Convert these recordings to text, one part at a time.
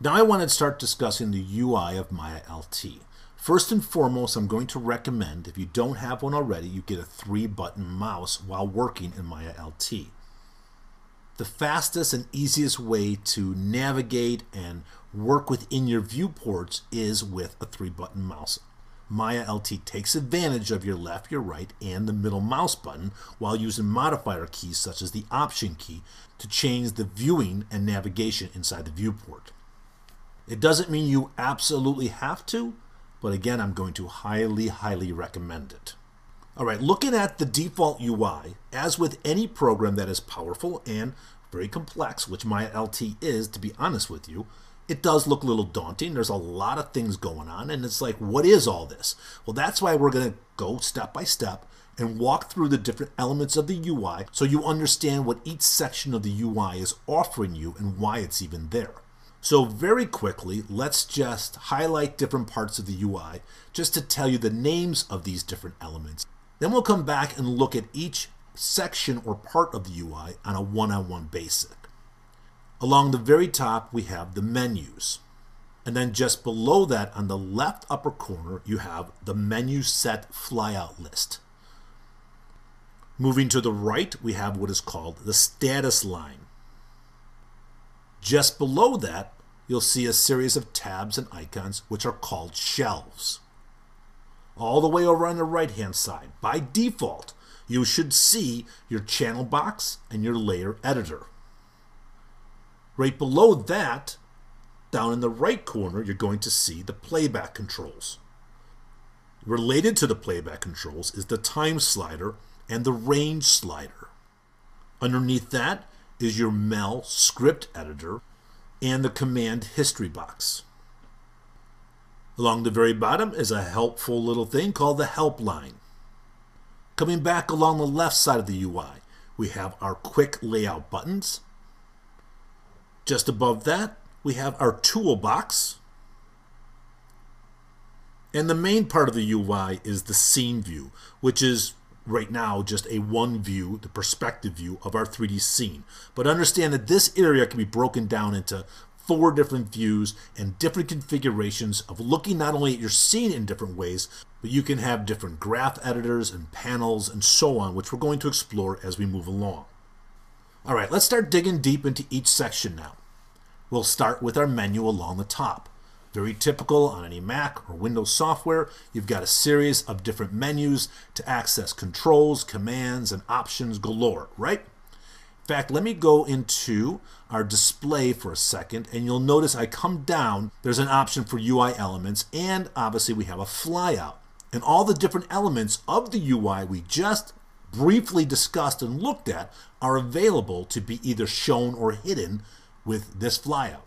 Now I want to start discussing the UI of Maya LT. First and foremost, I'm going to recommend, if you don't have one already, you get a 3-button mouse while working in Maya LT. The fastest and easiest way to navigate and work within your viewports is with a 3-button mouse. Maya LT takes advantage of your left, your right, and the middle mouse button while using modifier keys such as the Option key to change the viewing and navigation inside the viewport. It doesn't mean you absolutely have to, but again, I'm going to highly recommend it. Alright, looking at the default UI, as with any program that is powerful and very complex, which Maya LT is, to be honest with you, it does look a little daunting. There's a lot of things going on, and it's like, what is all this? Well, that's why we're going to go step by step and walk through the different elements of the UI so you understand what each section of the UI is offering you and why it's even there. So very quickly, let's just highlight different parts of the UI just to tell you the names of these different elements. Then we'll come back and look at each section or part of the UI on a one-on-one basis. Along the very top, we have the menus. And then just below that, on the left upper corner, you have the menu set flyout list. Moving to the right, we have what is called the status line. Just below that, you'll see a series of tabs and icons which are called shelves. All the way over on the right-hand side, by default, you should see your channel box and your layer editor. Right below that, down in the right corner, you're going to see the playback controls. Related to the playback controls is the time slider and the range slider. Underneath that is your Mel script editor and the command history box. Along the very bottom is a helpful little thing called the help line. Coming back along the left side of the UI, we have our quick layout buttons. Just above that, we have our toolbox. And the main part of the UI is the scene view, which is right now just a one view, the perspective view of our 3D scene. But understand that this area can be broken down into 4 different views and different configurations of looking not only at your scene in different ways, but you can have different graph editors and panels and so on, which we're going to explore as we move along. Alright, let's start digging deep into each section now. We'll start with our menu along the top. Very typical on any Mac or Windows software, you've got a series of different menus to access controls, commands, and options galore, right? In fact, let me go into our display for a second, and you'll notice I come down, there's an option for UI elements, and obviously we have a flyout. And all the different elements of the UI we just briefly discussed and looked at are available to be either shown or hidden with this flyout.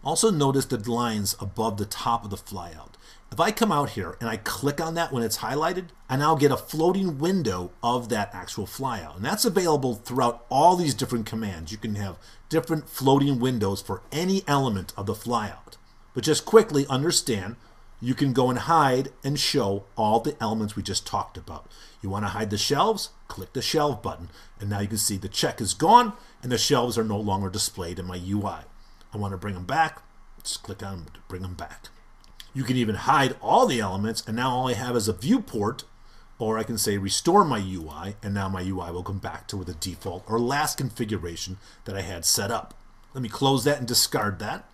Also notice the lines above the top of the flyout. If I come out here and I click on that when it's highlighted, I now get a floating window of that actual flyout. And that's available throughout all these different commands. You can have different floating windows for any element of the flyout. But just quickly understand, you can go and hide and show all the elements we just talked about. You want to hide the shelves? Click the shelf button. And now you can see the check is gone and the shelves are no longer displayed in my UI. I want to bring them back, just click on them to bring them back. You can even hide all the elements, and now all I have is a viewport, or I can say restore my UI, and now my UI will come back to the default or last configuration that I had set up. Let me close that and discard that.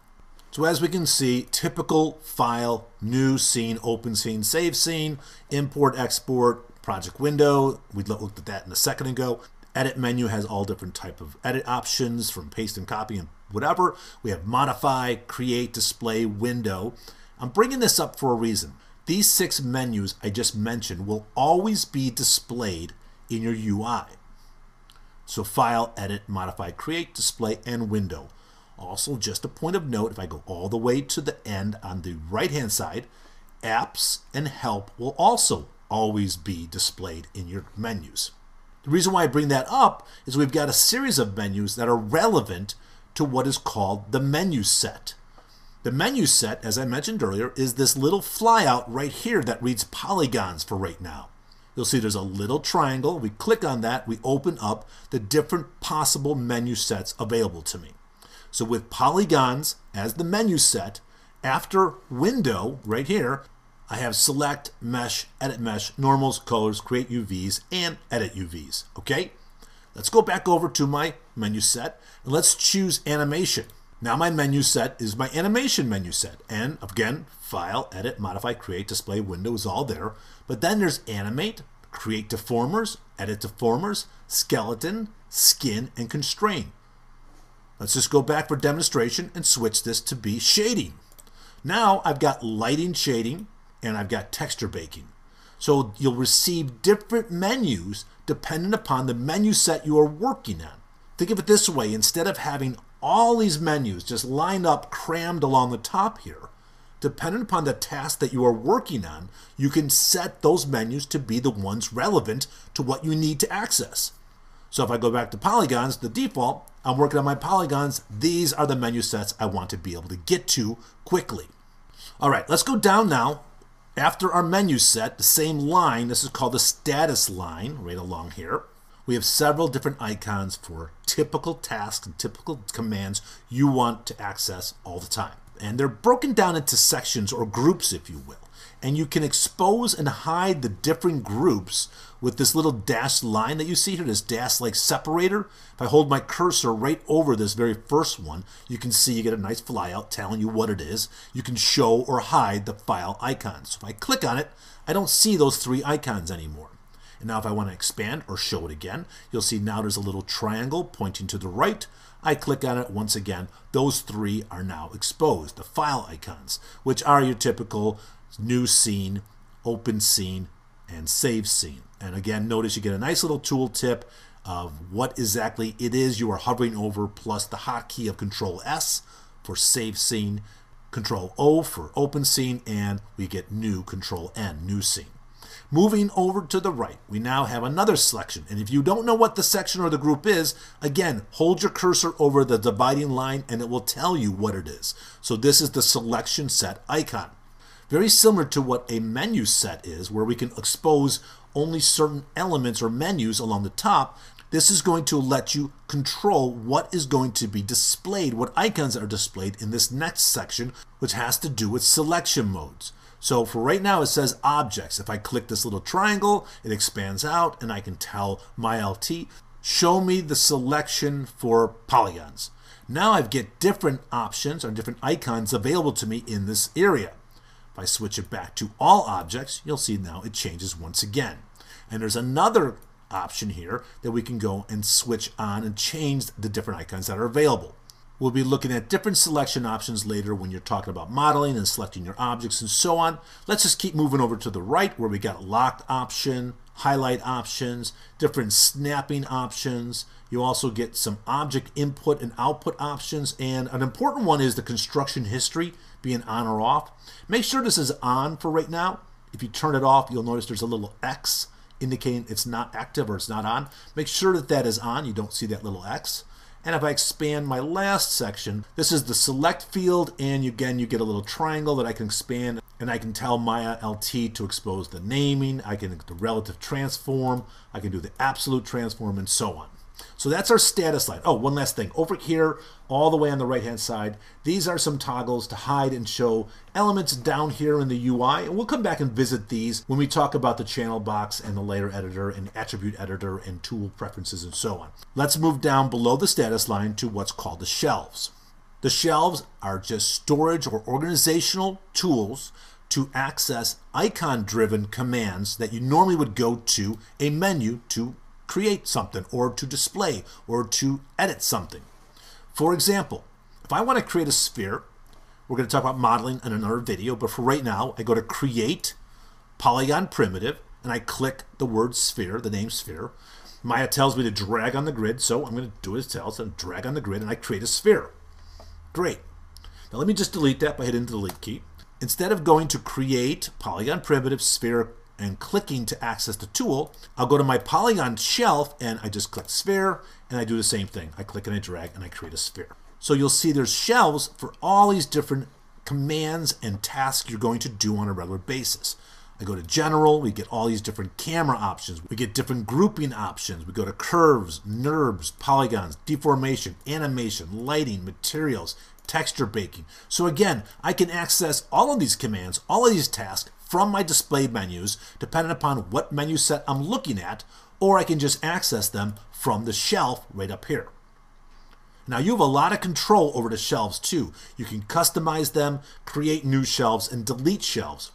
So as we can see, typical file, new scene, open scene, save scene, import, export, project window. We looked at that in a second ago. Edit menu has all different type of edit options from paste and copy and whatever. We have modify, create, display, window. I'm bringing this up for a reason. These 6 menus I just mentioned will always be displayed in your UI. So file, edit, modify, create, display, and window. Also, just a point of note, if I go all the way to the end on the right-hand side, apps and help will also always be displayed in your menus. The reason why I bring that up is we've got a series of menus that are relevant to what is called the menu set. The menu set, as I mentioned earlier, is this little flyout right here that reads polygons for right now. You'll see there's a little triangle. We click on that, we open up the different possible menu sets available to me. So with polygons as the menu set, after window right here, I have select, mesh, edit mesh, normals, colors, create UVs, and edit UVs. Okay? Let's go back over to my menu set and let's choose animation. Now my menu set is my animation menu set. And again, file, edit, modify, create, display, window is all there. But then there's animate, create deformers, edit deformers, skeleton, skin, and constrain. Let's just go back for demonstration and switch this to be shading. Now I've got lighting shading and I've got texture baking. So you'll receive different menus depending upon the menu set you are working on. Think of it this way, instead of having all these menus just lined up, crammed along the top here, depending upon the task that you are working on, you can set those menus to be the ones relevant to what you need to access. So if I go back to polygons, the default, I'm working on my polygons. These are the menu sets I want to be able to get to quickly. All right, let's go down now. After our menu set, the same line, this is called the status line, right along here. We have several different icons for typical tasks and typical commands you want to access all the time. And they're broken down into sections or groups, if you will. And you can expose and hide the different groups with this little dashed line that you see here, this dash-like separator. If I hold my cursor right over this very first one, you can see you get a nice flyout telling you what it is. You can show or hide the file icons. So if I click on it, I don't see those three icons anymore. And now if I want to expand or show it again, you'll see now there's a little triangle pointing to the right. I click on it once again. Those three are now exposed, the file icons, which are your typical new scene, open scene, and save scene. And again, notice you get a nice little tool tip of what exactly it is you are hovering over, plus the hotkey of Control S for save scene, Control O for open scene, and we get new, Control N, new scene. Moving over to the right, we now have another selection. And if you don't know what the section or the group is, again, hold your cursor over the dividing line and it will tell you what it is. So this is the selection set icon. Very similar to what a menu set is, where we can expose only certain elements or menus along the top. This is going to let you control what is going to be displayed, what icons are displayed in this next section, which has to do with selection modes. So for right now, it says objects. If I click this little triangle, it expands out and I can tell my LT, show me the selection for polygons. Now I get different options or different icons available to me in this area. If I switch it back to all objects, you'll see now it changes once again. And there's another option here that we can go and switch on and change the different icons that are available. We'll be looking at different selection options later when you're talking about modeling and selecting your objects and so on. Let's just keep moving over to the right where we got locked option, highlight options, different snapping options. You also get some object input and output options, and an important one is the construction history being on or off. Make sure this is on for right now. If you turn it off, you'll notice there's a little X indicating it's not active or it's not on. Make sure that that is on. You don't see that little X. And if I expand my last section, this is the select field, and again you get a little triangle that I can expand, and I can tell Maya LT to expose the naming, I can do the relative transform, I can do the absolute transform, and so on. So that's our status line. Oh, one last thing. Over here, all the way on the right-hand side, these are some toggles to hide and show elements down here in the UI. And we'll come back and visit these when we talk about the channel box and the layer editor and attribute editor and tool preferences and so on. Let's move down below the status line to what's called the shelves. The shelves are just storage or organizational tools to access icon-driven commands that you normally would go to a menu to create something or to display or to edit something. For example, if I want to create a sphere, we're going to talk about modeling in another video, but for right now, I go to Create, Polygon Primitive, and I click the word sphere, the name sphere. Maya tells me to drag on the grid, so I'm going to do as it tells, and drag on the grid, and I create a sphere. Great. Now let me just delete that by hitting the delete key. Instead of going to Create, Polygon Primitive, Sphere, and clicking to access the tool, I'll go to my polygon shelf and I just click sphere and I do the same thing. I click and I drag and I create a sphere. So you'll see there's shelves for all these different commands and tasks you're going to do on a regular basis. I go to General, we get all these different camera options. We get different grouping options. We go to Curves, NURBS, Polygons, Deformation, Animation, Lighting, Materials, Texture Baking. So again, I can access all of these commands, all of these tasks from my display menus, depending upon what menu set I'm looking at, or I can just access them from the shelf right up here. Now you have a lot of control over the shelves too. You can customize them, create new shelves, and delete shelves.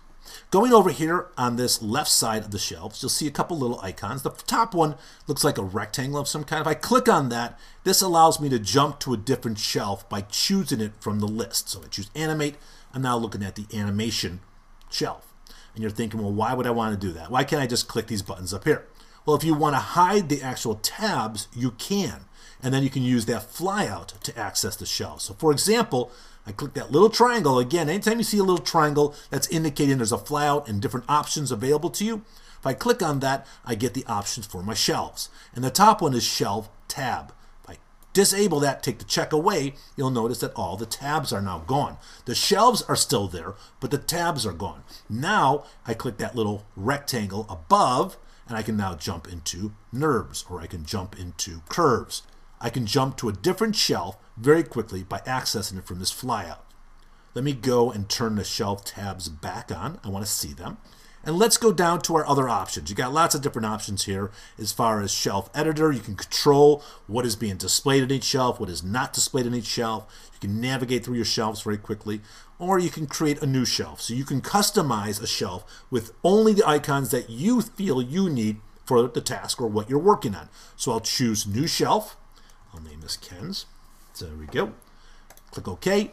Going over here on this left side of the shelves, you'll see a couple little icons. The top one looks like a rectangle of some kind. If I click on that, this allows me to jump to a different shelf by choosing it from the list. So I choose Animate. I'm now looking at the Animation shelf. And you're thinking, well, why would I want to do that? Why can't I just click these buttons up here? Well, if you want to hide the actual tabs, you can. And then you can use that flyout to access the shelf. So for example, I click that little triangle. Again, anytime you see a little triangle, that's indicating there's a flyout and different options available to you. If I click on that, I get the options for my shelves. And the top one is Shelf Tab. If I disable that, take the check away, you'll notice that all the tabs are now gone. The shelves are still there, but the tabs are gone. Now, I click that little rectangle above, and I can now jump into NURBS, or I can jump into Curves. I can jump to a different shelf very quickly by accessing it from this flyout. Let me go and turn the shelf tabs back on. I want to see them. And let's go down to our other options. You got lots of different options here as far as shelf editor. You can control what is being displayed in each shelf, what is not displayed in each shelf. You can navigate through your shelves very quickly, or you can create a new shelf. So you can customize a shelf with only the icons that you feel you need for the task or what you're working on. So I'll choose New Shelf. I'll name this Ken's. So there we go. Click OK.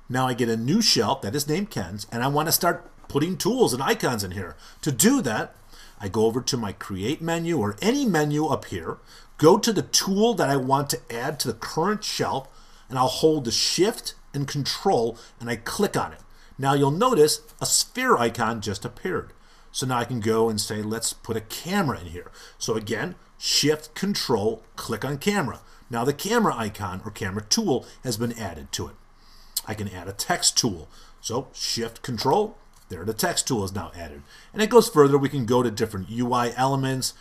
Now I get a new shelf that is named Ken's, and I want to start putting tools and icons in here. To do that, I go over to my Create menu or any menu up here, go to the tool that I want to add to the current shelf, and I'll hold the Shift and Control, and I click on it. Now you'll notice a sphere icon just appeared. So now I can go and say, let's put a camera in here. So again, Shift, Control, click on Camera. Now the camera icon or camera tool has been added to it. I can add a text tool. So Shift, Control, there the text tool is now added. And it goes further. We can go to different UI elements.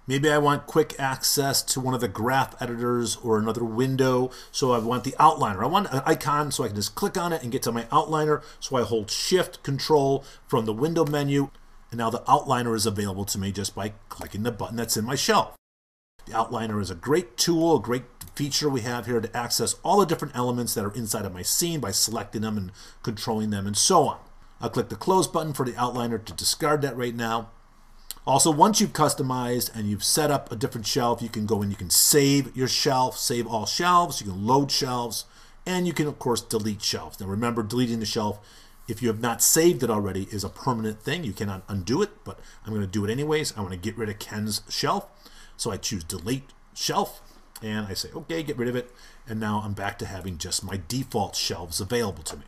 Maybe I want quick access to one of the graph editors or another window. So I want the outliner. I want an icon so I can just click on it and get to my outliner. So I hold Shift, Control from the window menu. And now the outliner is available to me just by clicking the button that's in my shelf. The outliner is a great tool, a great feature we have here to access all the different elements that are inside of my scene by selecting them and controlling them and so on. I'll click the close button for the outliner to discard that right now. Also, once you've customized and you've set up a different shelf, you can go and you can save your shelf, save all shelves, you can load shelves, and you can of course delete shelves. Now remember, deleting the shelf, if you have not saved it already, is a permanent thing. You cannot undo it, but I'm going to do it anyways. I want to get rid of Ken's shelf. So I choose Delete Shelf, and I say, okay, get rid of it. And now I'm back to having just my default shelves available to me.